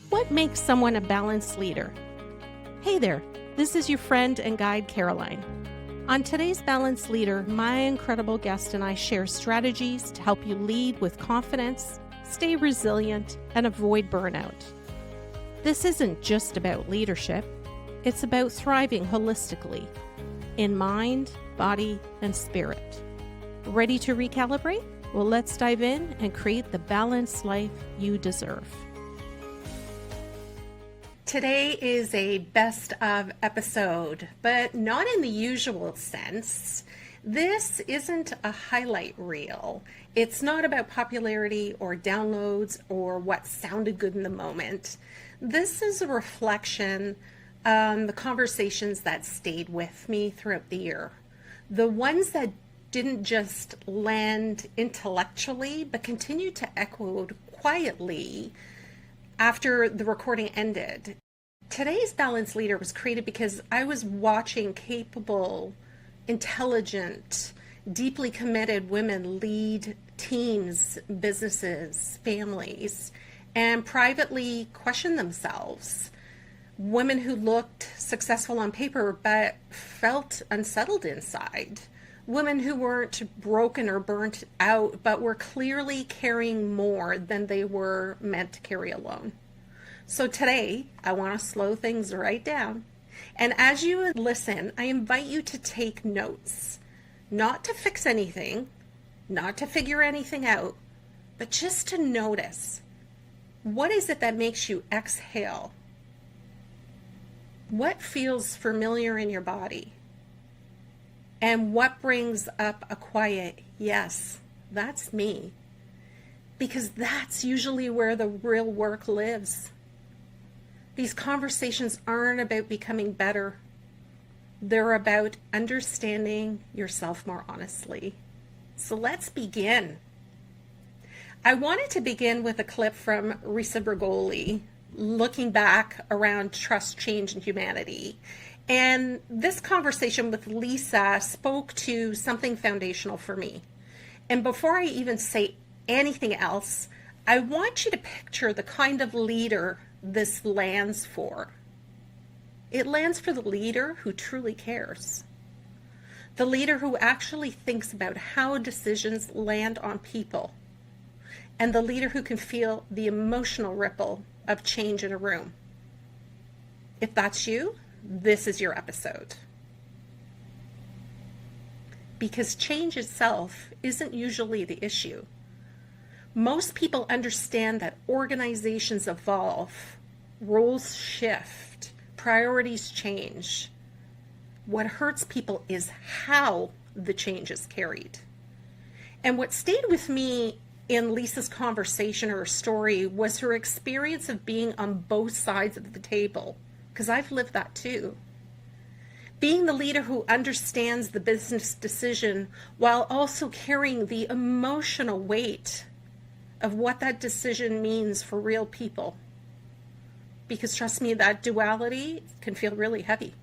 What makes someone a balanced leader? Hey there, this is your friend and guide, Caroline. On today's Balanced Leader, my incredible guest and I share strategies to help you lead with confidence, stay resilient, and avoid burnout. This isn't just about leadership, it's about thriving holistically, in mind, body, and spirit. Ready to recalibrate? Well, let's dive in and create the balanced life you deserve. Today is a best of episode, but not in the usual sense. This isn't a highlight reel. It's not about popularity or downloads or what sounded good in the moment. This is a reflection on the conversations that stayed with me throughout the year. The ones that didn't just land intellectually, but continued to echo quietly after the recording ended. Today's Balanced Leader was created because I was watching capable, intelligent, deeply committed women lead teams, businesses, families, and privately question themselves. Women who looked successful on paper but felt unsettled inside. Women who weren't broken or burnt out but were clearly carrying more than they were meant to carry alone. So today, I want to slow things right down. And as you listen, I invite you to take notes. Not to fix anything, not to figure anything out, but just to notice. What is it that makes you exhale? What feels familiar in your body? And what brings up a quiet, yes, that's me? Because that's usually where the real work lives. These conversations aren't about becoming better. They're about understanding yourself more honestly. So let's begin. I wanted to begin with a clip from Rigoli, looking back around trust, change, and humanity. And this conversation with Lisa spoke to something foundational for me. And before I even say anything else, I want you to picture the kind of leader this lands for. It lands for the leader who truly cares. The leader who actually thinks about how decisions land on people. And the leader who can feel the emotional ripple of change in a room. If that's you, this is your episode. Because change itself isn't usually the issue. Most people understand that organizations evolve, roles shift, priorities change. What hurts people is how the change is carried. And what stayed with me in Lisa's conversation or story was her experience of being on both sides of the table. Because I've lived that too. Being the leader who understands the business decision while also carrying the emotional weight of what that decision means for real people. Because trust me, that duality can feel really heavy.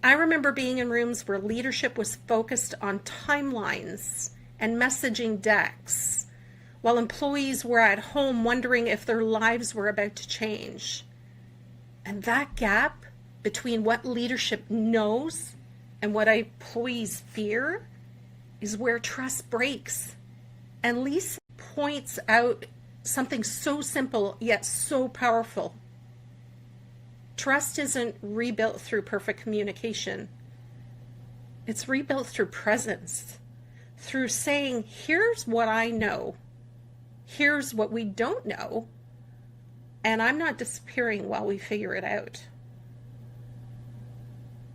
I remember being in rooms where leadership was focused on timelines and messaging decks, while employees were at home wondering if their lives were about to change. And that gap between what leadership knows and what employees fear is where trust breaks. And Lisa points out something so simple yet so powerful. Trust isn't rebuilt through perfect communication. It's rebuilt through presence, through saying, here's what I know, here's what we don't know, and I'm not disappearing while we figure it out.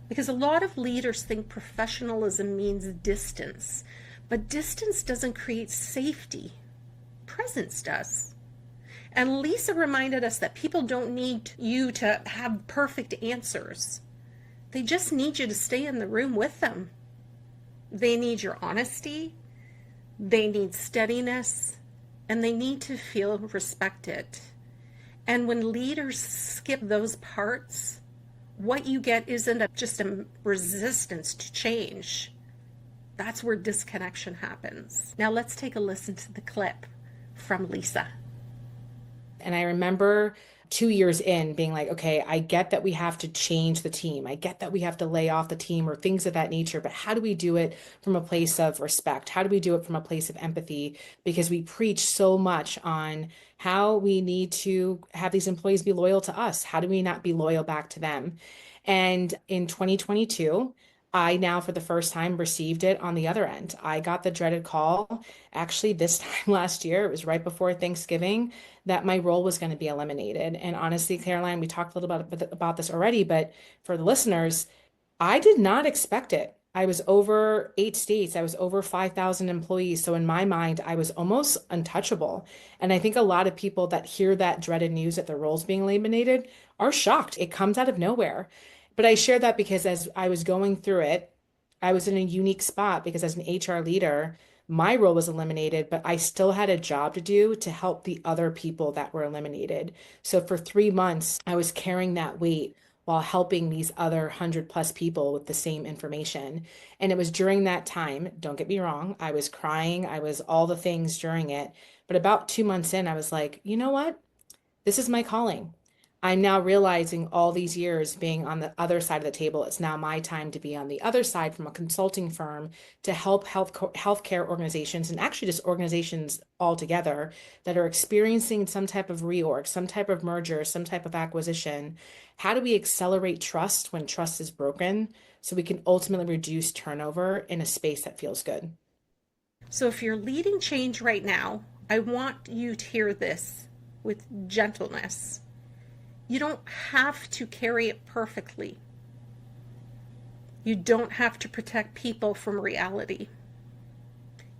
Because a lot of leaders think professionalism means distance, but distance doesn't create safety. Presence does. And Lisa reminded us that people don't need you to have perfect answers. They just need you to stay in the room with them. They need your honesty, they need steadiness, and they need to feel respected. And when leaders skip those parts, what you get isn't just a resistance to change. That's where disconnection happens. Now let's take a listen to the clip from Lisa. And I remember 2 years in being like, okay, I get that we have to change the team. I get that we have to lay off the team or things of that nature, but how do we do it from a place of respect? How do we do it from a place of empathy? Because we preach so much on how we need to have these employees be loyal to us. How do we not be loyal back to them? And in 2022, I now, for the first time, received it on the other end. I got the dreaded call actually this time last year. It was right before Thanksgiving that my role was going to be eliminated. And honestly, Caroline, we talked a little bit about this already, but for the listeners, I did not expect it. I was over 8 states. I was over 5,000 employees. So in my mind, I was almost untouchable. And I think a lot of people that hear that dreaded news that their roles being eliminated are shocked. It comes out of nowhere. But I share that because as I was going through it, I was in a unique spot because as an HR leader, my role was eliminated, but I still had a job to do to help the other people that were eliminated. So for 3 months, I was carrying that weight while helping these other 100 plus people with the same information. And it was during that time, don't get me wrong, I was crying, I was all the things during it. But about 2 months in, I was like, you know what? This is my calling. I'm now realizing all these years being on the other side of the table, it's now my time to be on the other side from a consulting firm to help healthcare organizations and actually just organizations altogether that are experiencing some type of reorg, some type of merger, some type of acquisition. How do we accelerate trust when trust is broken so we can ultimately reduce turnover in a space that feels good? So if you're leading change right now, I want you to hear this with gentleness. You don't have to carry it perfectly. You don't have to protect people from reality.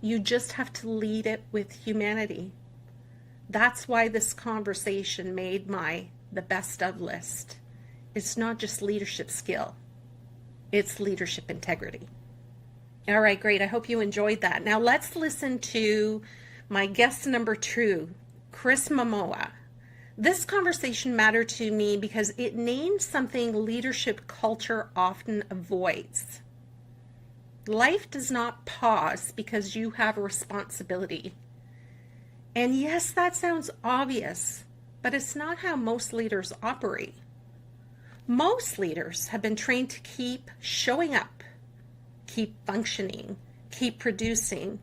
You just have to lead it with humanity. That's why this conversation made the best of list. It's not just leadership skill, it's leadership integrity. All right, great. I hope you enjoyed that. Now let's listen to my guest number 2, Chris Mamone. This conversation mattered to me because it named something leadership culture often avoids. Life does not pause because you have a responsibility. And yes, that sounds obvious, but it's not how most leaders operate. Most leaders have been trained to keep showing up, keep functioning, keep producing,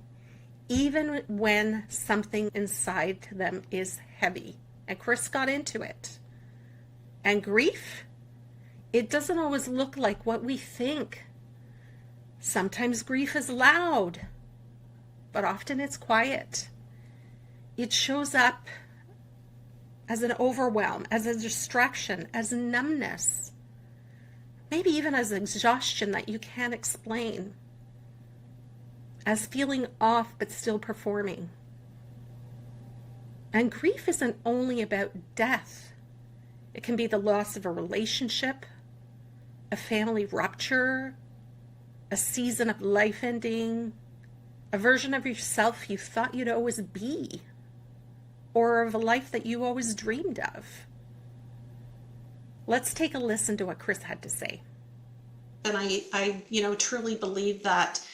even when something inside them is heavy. And Chris got into it. And grief, it doesn't always look like what we think. Sometimes grief is loud, but often it's quiet. It shows up as an overwhelm, as a distraction, as numbness, maybe even as exhaustion that you can't explain, as feeling off but still performing. And grief isn't only about death. It can be the loss of a relationship, a family rupture, a season of life ending, a version of yourself you thought you'd always be, or of a life that you always dreamed of. Let's take a listen to what Chris had to say. And I truly believe that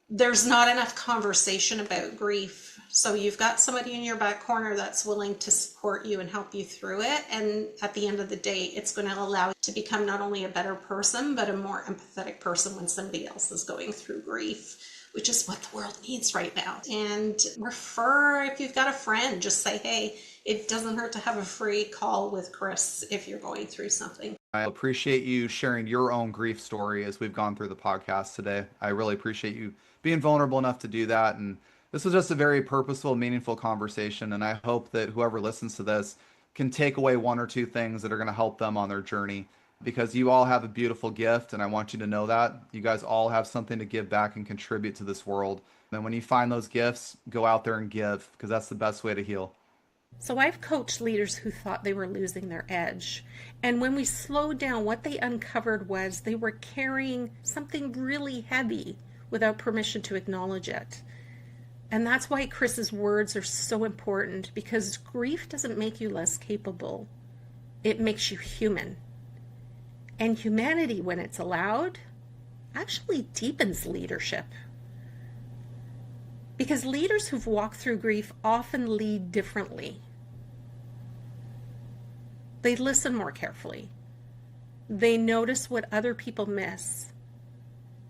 there's not enough conversation about grief. So you've got somebody in your back corner that's willing to support you and help you through it. And at the end of the day, it's going to allow you to become not only a better person, but a more empathetic person when somebody else is going through grief, which is what the world needs right now. And refer, if you've got a friend, just say, hey, it doesn't hurt to have a free call with Chris if you're going through something. I appreciate you sharing your own grief story as we've gone through the podcast today. I really appreciate you being vulnerable enough to do that. And this was just a very purposeful, meaningful conversation. And I hope that whoever listens to this can take away one or two things that are going to help them on their journey, because you all have a beautiful gift. And I want you to know that you guys all have something to give back and contribute to this world. And when you find those gifts, go out there and give, because that's the best way to heal. So I've coached leaders who thought they were losing their edge. And when we slowed down, what they uncovered was they were carrying something really heavy without permission to acknowledge it. And that's why Chris's words are so important, because grief doesn't make you less capable. It makes you human. And humanity, when it's allowed, actually deepens leadership. Because leaders who've walked through grief often lead differently. They listen more carefully. They notice what other people miss.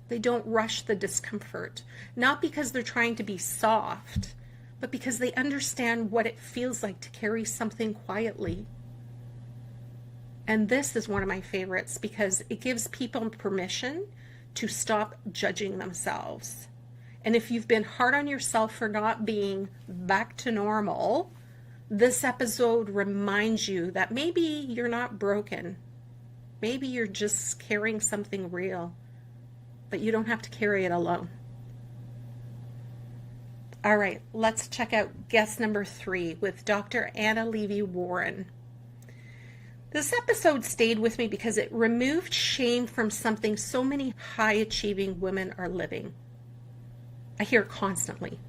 They don't rush the discomfort, not because they're trying to be soft, but because they understand what it feels like to carry something quietly. And this is one of my favorites because it gives people permission to stop judging themselves. And if you've been hard on yourself for not being back to normal, this episode reminds you that maybe you're not broken. Maybe you're just carrying something real, but you don't have to carry it alone. All right, let's check out guest number 3 with Dr. Anna Levy-Warren. This episode stayed with me because it removed shame from something so many high-achieving women are living. I hear constantly,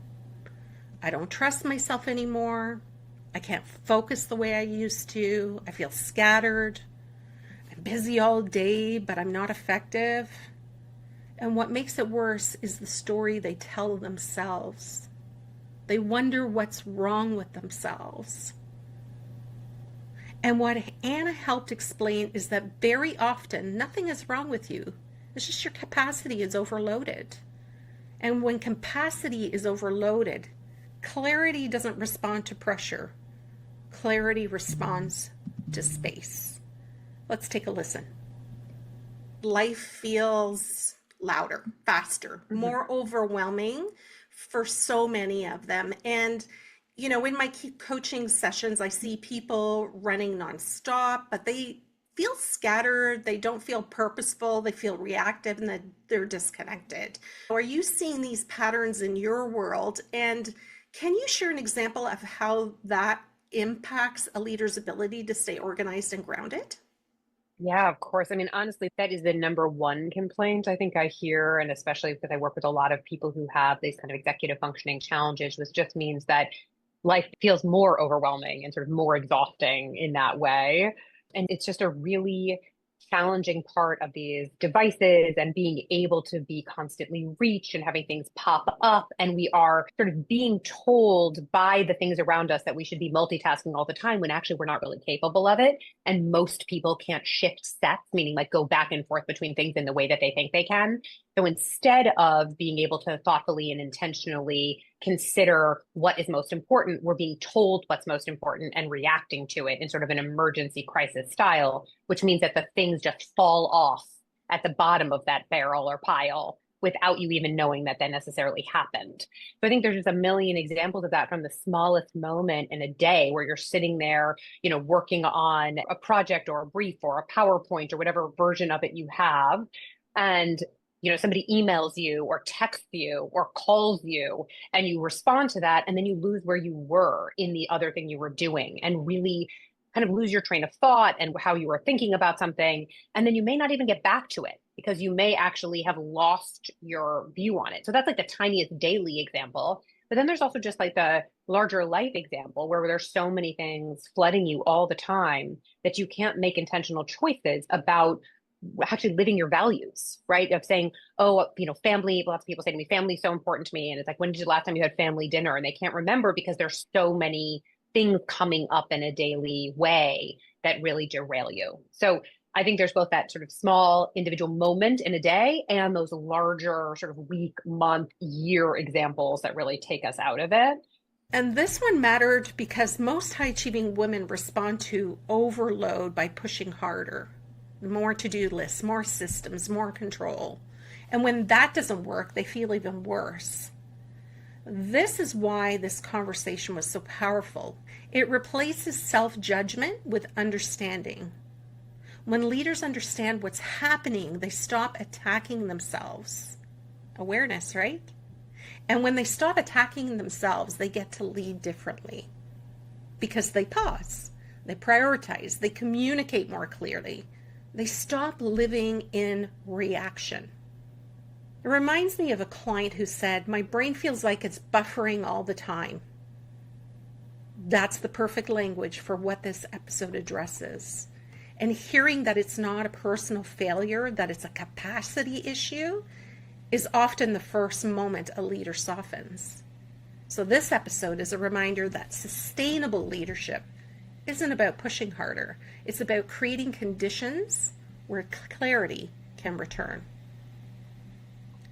I don't trust myself anymore. I can't focus the way I used to. I feel scattered. I'm busy all day, but I'm not effective. And what makes it worse is the story they tell themselves. They wonder what's wrong with themselves. And what Anna helped explain is that very often nothing is wrong with you. It's just your capacity is overloaded. And when capacity is overloaded, clarity doesn't respond to pressure. Clarity responds to space. Let's take a listen. Life feels louder, faster, more overwhelming for so many of them. And, you know, in my coaching sessions, I see people running nonstop, but they feel scattered. They don't feel purposeful. They feel reactive and that they're disconnected. Are you seeing these patterns in your world? And can you share an example of how that impacts a leader's ability to stay organized and grounded? Yeah, of course. I mean, honestly, that is the number one complaint I think I hear, and especially because I work with a lot of people who have these kind of executive functioning challenges, which just means that life feels more overwhelming and sort of more exhausting in that way. And it's just a really challenging part of these devices and being able to be constantly reached and having things pop up. And we are sort of being told by the things around us that we should be multitasking all the time when actually we're not really capable of it. And most people can't shift sets, meaning like go back and forth between things in the way that they think they can. So instead of being able to thoughtfully and intentionally consider what is most important, we're being told what's most important and reacting to it in sort of an emergency crisis style, which means that the things just fall off at the bottom of that barrel or pile without you even knowing that that necessarily happened. So I think there's just a million examples of that from the smallest moment in a day where you're sitting there, you know, working on a project or a brief or a PowerPoint or whatever version of it you have. And you know, somebody emails you or texts you or calls you and you respond to that, and then you lose where you were in the other thing you were doing and really kind of lose your train of thought and how you were thinking about something. And then you may not even get back to it because you may actually have lost your view on it. So that's like the tiniest daily example. But then there's also just like the larger life example where there's so many things flooding you all the time that you can't make intentional choices about actually living your values, right? Of saying, oh, you know, family, lots of people say to me, family is so important to me. And it's like, when did you last time you had family dinner? And they can't remember because there's so many things coming up in a daily way that really derail you. So I think there's both that sort of small individual moment in a day and those larger sort of week, month, year examples that really take us out of it. And this one mattered because most high-achieving women respond to overload by pushing harder. More to-do lists, more systems, more control. And when that doesn't work, they feel even worse. This is why this conversation was so powerful. It replaces self-judgment with understanding. When leaders understand what's happening, they stop attacking themselves. Awareness, right? And when they stop attacking themselves, they get to lead differently because they pause, they prioritize, they communicate more clearly. They stop living in reaction. It reminds me of a client who said, my brain feels like it's buffering all the time. That's the perfect language for what this episode addresses. And hearing that it's not a personal failure, that it's a capacity issue, is often the first moment a leader softens. So this episode is a reminder that sustainable leadership isn't about pushing harder. It's about creating conditions where clarity can return.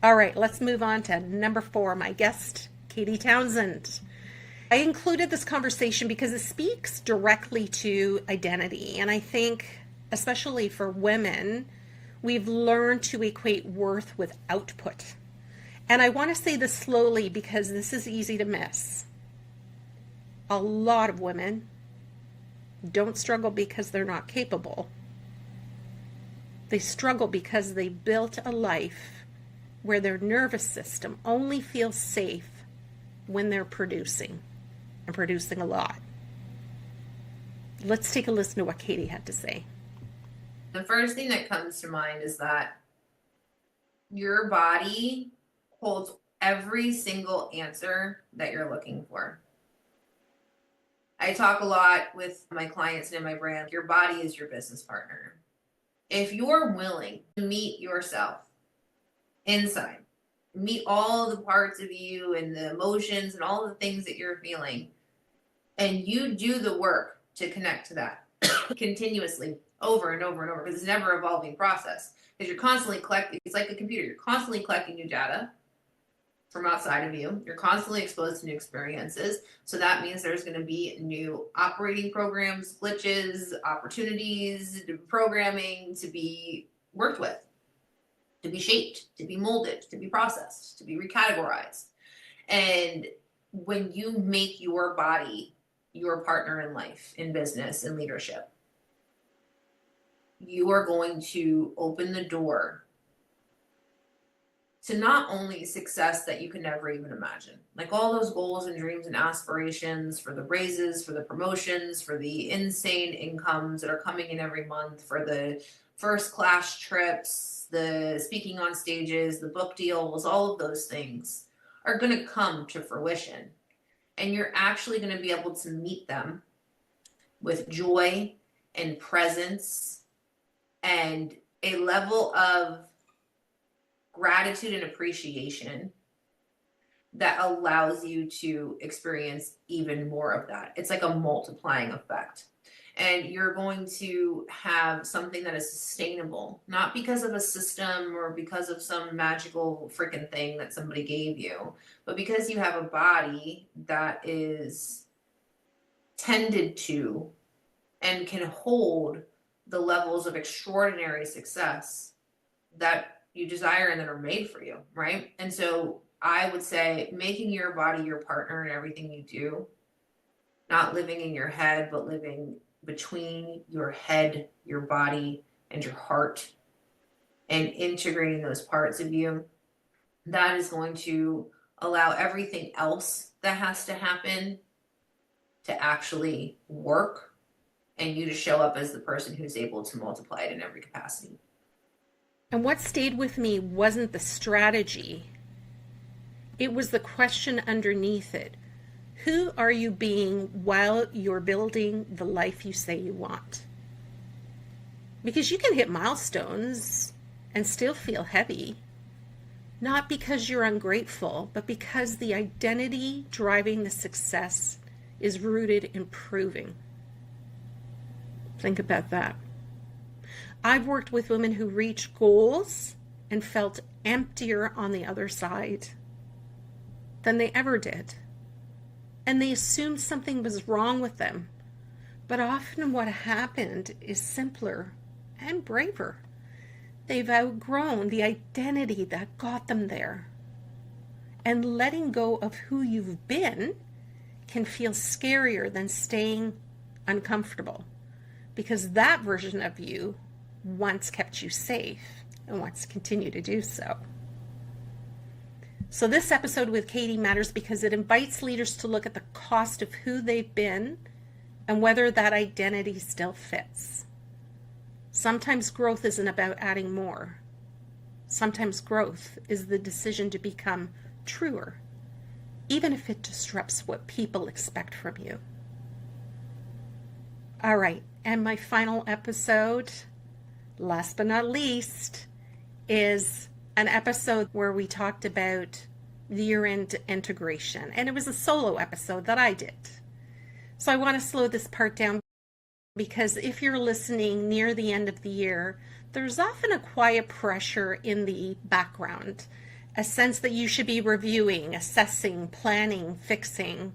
All right, let's move on to number 4, my guest, Katie Townsend. I included this conversation because it speaks directly to identity. And I think, especially for women, we've learned to equate worth with output. And I want to say this slowly because this is easy to miss. A lot of women don't struggle because they're not capable. They struggle because they built a life where their nervous system only feels safe when they're producing, and producing a lot. Let's take a listen to what Katie had to say. The first thing that comes to mind is that your body holds every single answer that you're looking for. I talk a lot with my clients and in my brand. Your body is your business partner. If you're willing to meet yourself inside, meet all the parts of you and the emotions and all the things that you're feeling, and you do the work to connect to that continuously over and over and over, because it's a never evolving process, because you're constantly collecting. It's like a computer. You're constantly collecting new data from outside of you. You're constantly exposed to new experiences. So that means there's going to be new operating programs, glitches, opportunities, programming to be worked with, to be shaped, to be molded, to be processed, to be recategorized. And when you make your body your partner in life, in business, in leadership, you are going to open the door to not only success that you can never even imagine, like all those goals and dreams and aspirations for the raises, for the promotions, for the insane incomes that are coming in every month, for the first class trips, the speaking on stages, the book deals, all of those things are going to come to fruition. And you're actually going to be able to meet them with joy and presence and a level of gratitude and appreciation that allows you to experience even more of that. It's like a multiplying effect. And you're going to have something that is sustainable, not because of a system or because of some magical freaking thing that somebody gave you, but because you have a body that is tended to and can hold the levels of extraordinary success that you desire and that are made for you, right? And so I would say making your body your partner in everything you do, not living in your head, but living between your head, your body, and your heart, and integrating those parts of you, that is going to allow everything else that has to happen to actually work, and you to show up as the person who's able to multiply it in every capacity. And what stayed with me wasn't the strategy. It was the question underneath it. Who are you being while you're building the life you say you want? Because you can hit milestones and still feel heavy, not because you're ungrateful, but because the identity driving the success is rooted in proving. Think about that. I've worked with women who reached goals and felt emptier on the other side than they ever did. And they assumed something was wrong with them. But often what happened is simpler and braver. They've outgrown the identity that got them there. And letting go of who you've been can feel scarier than staying uncomfortable, because that version of you once kept you safe and wants to continue to do so. So this episode with Katie matters because it invites leaders to look at the cost of who they've been and whether that identity still fits. Sometimes growth isn't about adding more. Sometimes growth is the decision to become truer, even if it disrupts what people expect from you. All right, and my final episode, last but not least, is an episode where we talked about year-end integration. And it was a solo episode that I did. So I want to slow this part down Because if you're listening near the end of the year, there's often a quiet pressure in the background, a sense that you should be reviewing, assessing, planning, fixing.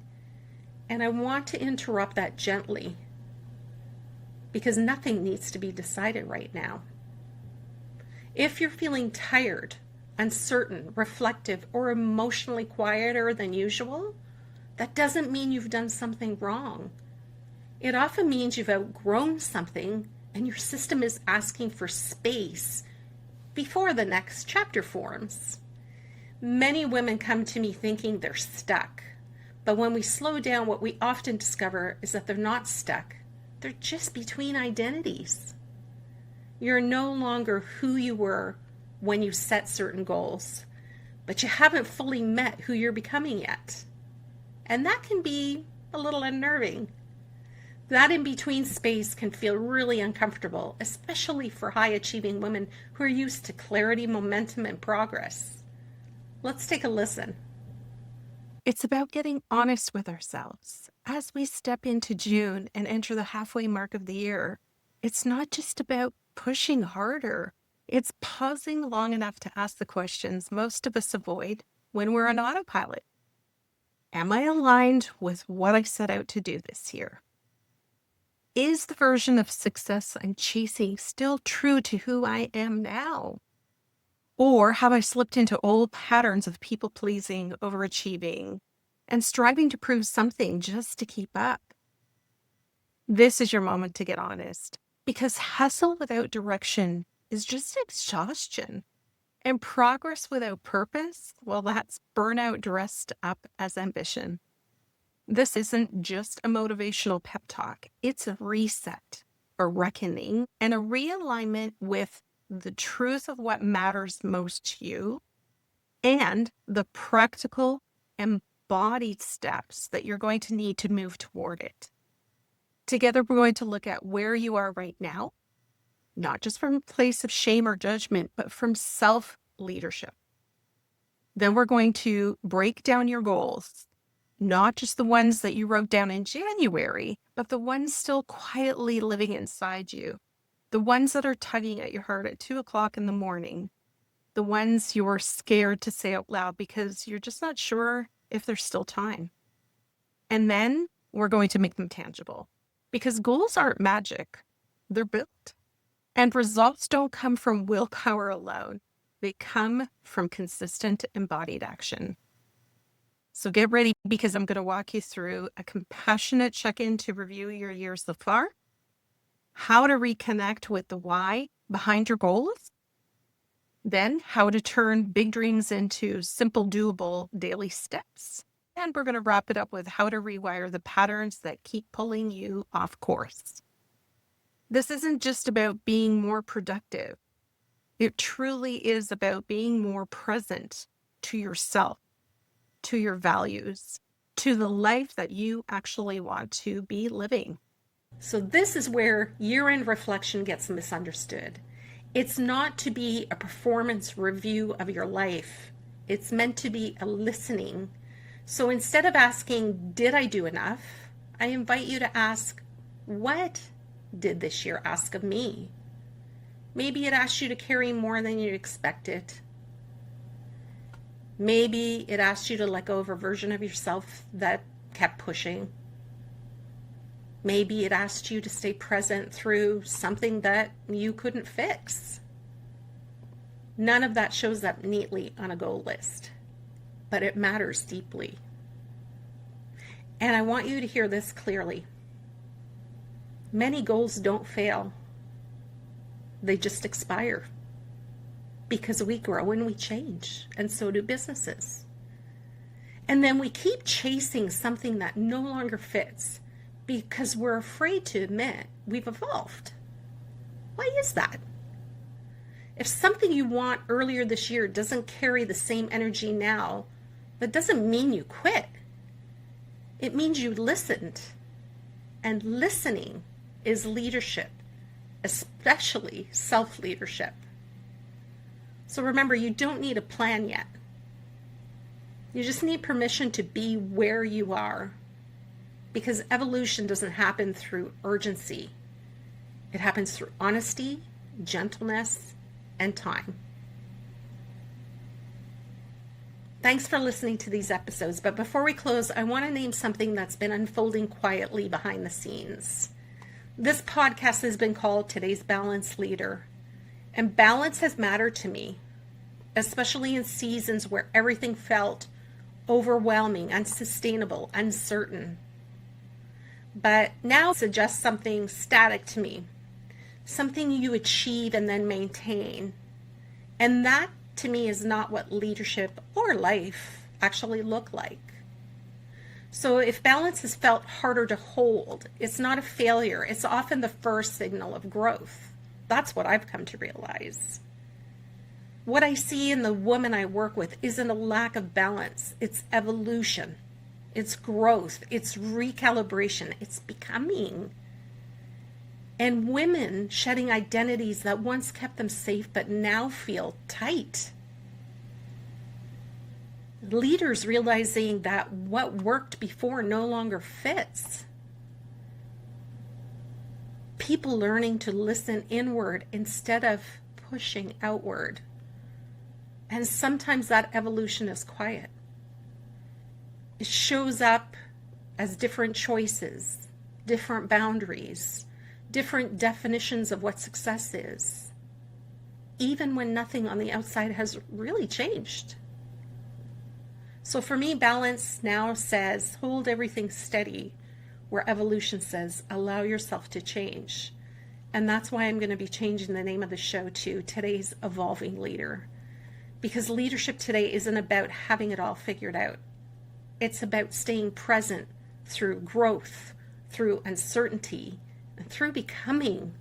And I want to interrupt that gently, because nothing needs to be decided right now. If you're feeling tired, uncertain, reflective, or emotionally quieter than usual, that doesn't mean you've done something wrong. It often means you've outgrown something and your system is asking for space before the next chapter forms. Many women come to me thinking they're stuck, but when we slow down, what we often discover is that they're not stuck. They're just between identities. You're no longer who you were when you set certain goals, but you haven't fully met who you're becoming yet. And that can be a little unnerving. That in-between space can feel really uncomfortable, especially for high-achieving women who are used to clarity, momentum, and progress. Let's take a listen. It's about getting honest with ourselves. As we step into June and enter the halfway mark of the year, it's not just about pushing harder. It's pausing long enough to ask the questions most of us avoid when we're on autopilot. Am I aligned with what I set out to do this year? Is the version of success I'm chasing still true to who I am now? Or have I slipped into old patterns of people-pleasing, overachieving, and striving to prove something just to keep up? This is your moment to get honest, because hustle without direction is just exhaustion. And progress without purpose, well, that's burnout dressed up as ambition. This isn't just a motivational pep talk. It's a reset, a reckoning, and a realignment with the truth of what matters most to you and the practical, embodied steps that you're going to need to move toward it. Together, we're going to look at where you are right now, not just from a place of shame or judgment, but from self-leadership. Then we're going to break down your goals, not just the ones that you wrote down in January, but the ones still quietly living inside you, the ones that are tugging at your heart at 2:00 in the morning, the ones you're scared to say out loud because you're just not sure if there's still time. And then we're going to make them tangible, because goals aren't magic, they're built. And results don't come from willpower alone. They come from consistent embodied action. So get ready, because I'm going to walk you through a compassionate check-in to review your year so far, how to reconnect with the why behind your goals, then how to turn big dreams into simple, doable daily steps. And we're going to wrap it up with how to rewire the patterns that keep pulling you off course. This isn't just about being more productive. It truly is about being more present to yourself, to your values, to the life that you actually want to be living. So this is where year-end reflection gets misunderstood. It's not to be a performance review of your life. It's meant to be a listening. So instead of asking, did I do enough? I invite you to ask, what did this year ask of me? Maybe it asked you to carry more than you expected. Maybe it asked you to let go of a version of yourself that kept pushing. Maybe it asked you to stay present through something that you couldn't fix. None of that shows up neatly on a goal list, but it matters deeply. And I want you to hear this clearly. Many goals don't fail. They just expire. Because we grow and we change, and so do businesses. And then we keep chasing something that no longer fits because we're afraid to admit we've evolved. Why is that? If something you want earlier this year doesn't carry the same energy now, that doesn't mean you quit. It means you listened. And listening is leadership, especially self-leadership. So remember, you don't need a plan yet. You just need permission to be where you are, because evolution doesn't happen through urgency. It happens through honesty, gentleness, and time. Thanks for listening to these episodes, but before we close, I want to name something that's been unfolding quietly behind the scenes. This podcast has been called Today's Balance Leader, and balance has mattered to me, especially in seasons where everything felt overwhelming, unsustainable, uncertain. But now it suggests something static to me, something you achieve and then maintain. And that, to me, is not what leadership or life actually look like. So if balance has felt harder to hold, it's not a failure. It's often the first signal of growth. That's what I've come to realize. What I see in the woman I work with isn't a lack of balance. It's evolution. It's growth. It's recalibration. It's becoming. And women shedding identities that once kept them safe but now feel tight. Leaders realizing that what worked before no longer fits. People learning to listen inward instead of pushing outward. And sometimes that evolution is quiet. It shows up as different choices, different boundaries, different definitions of what success is, even when nothing on the outside has really changed. So for me, balance now says hold everything steady, where evolution says allow yourself to change. And that's why I'm going to be changing the name of the show to Today's Evolving Leader. Because leadership today isn't about having it all figured out. It's about staying present through growth, through uncertainty, and through becoming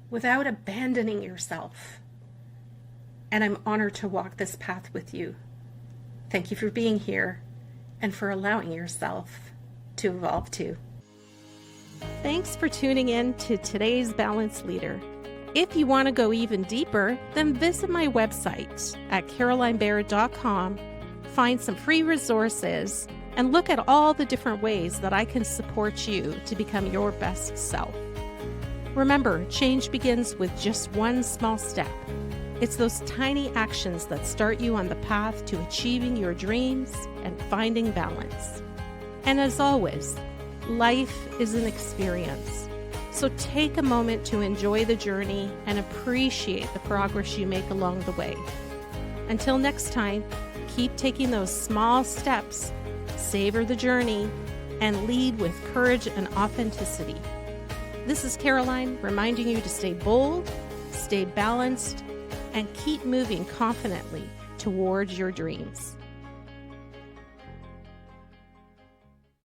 without abandoning yourself. And I'm honored to walk this path with you. Thank you for being here and for allowing yourself to evolve too. Thanks for tuning in to Today's Balance Leader. If you want to go even deeper, then visit my website at carolinebarrett.com, find some free resources, and look at all the different ways that I can support you to become your best self. Remember, change begins with just one small step. It's those tiny actions that start you on the path to achieving your dreams and finding balance. And as always, life is an experience. So take a moment to enjoy the journey and appreciate the progress you make along the way. Until next time, keep taking those small steps, savor the journey, and lead with courage and authenticity. This is Caroline reminding you to stay bold, stay balanced, and keep moving confidently towards your dreams.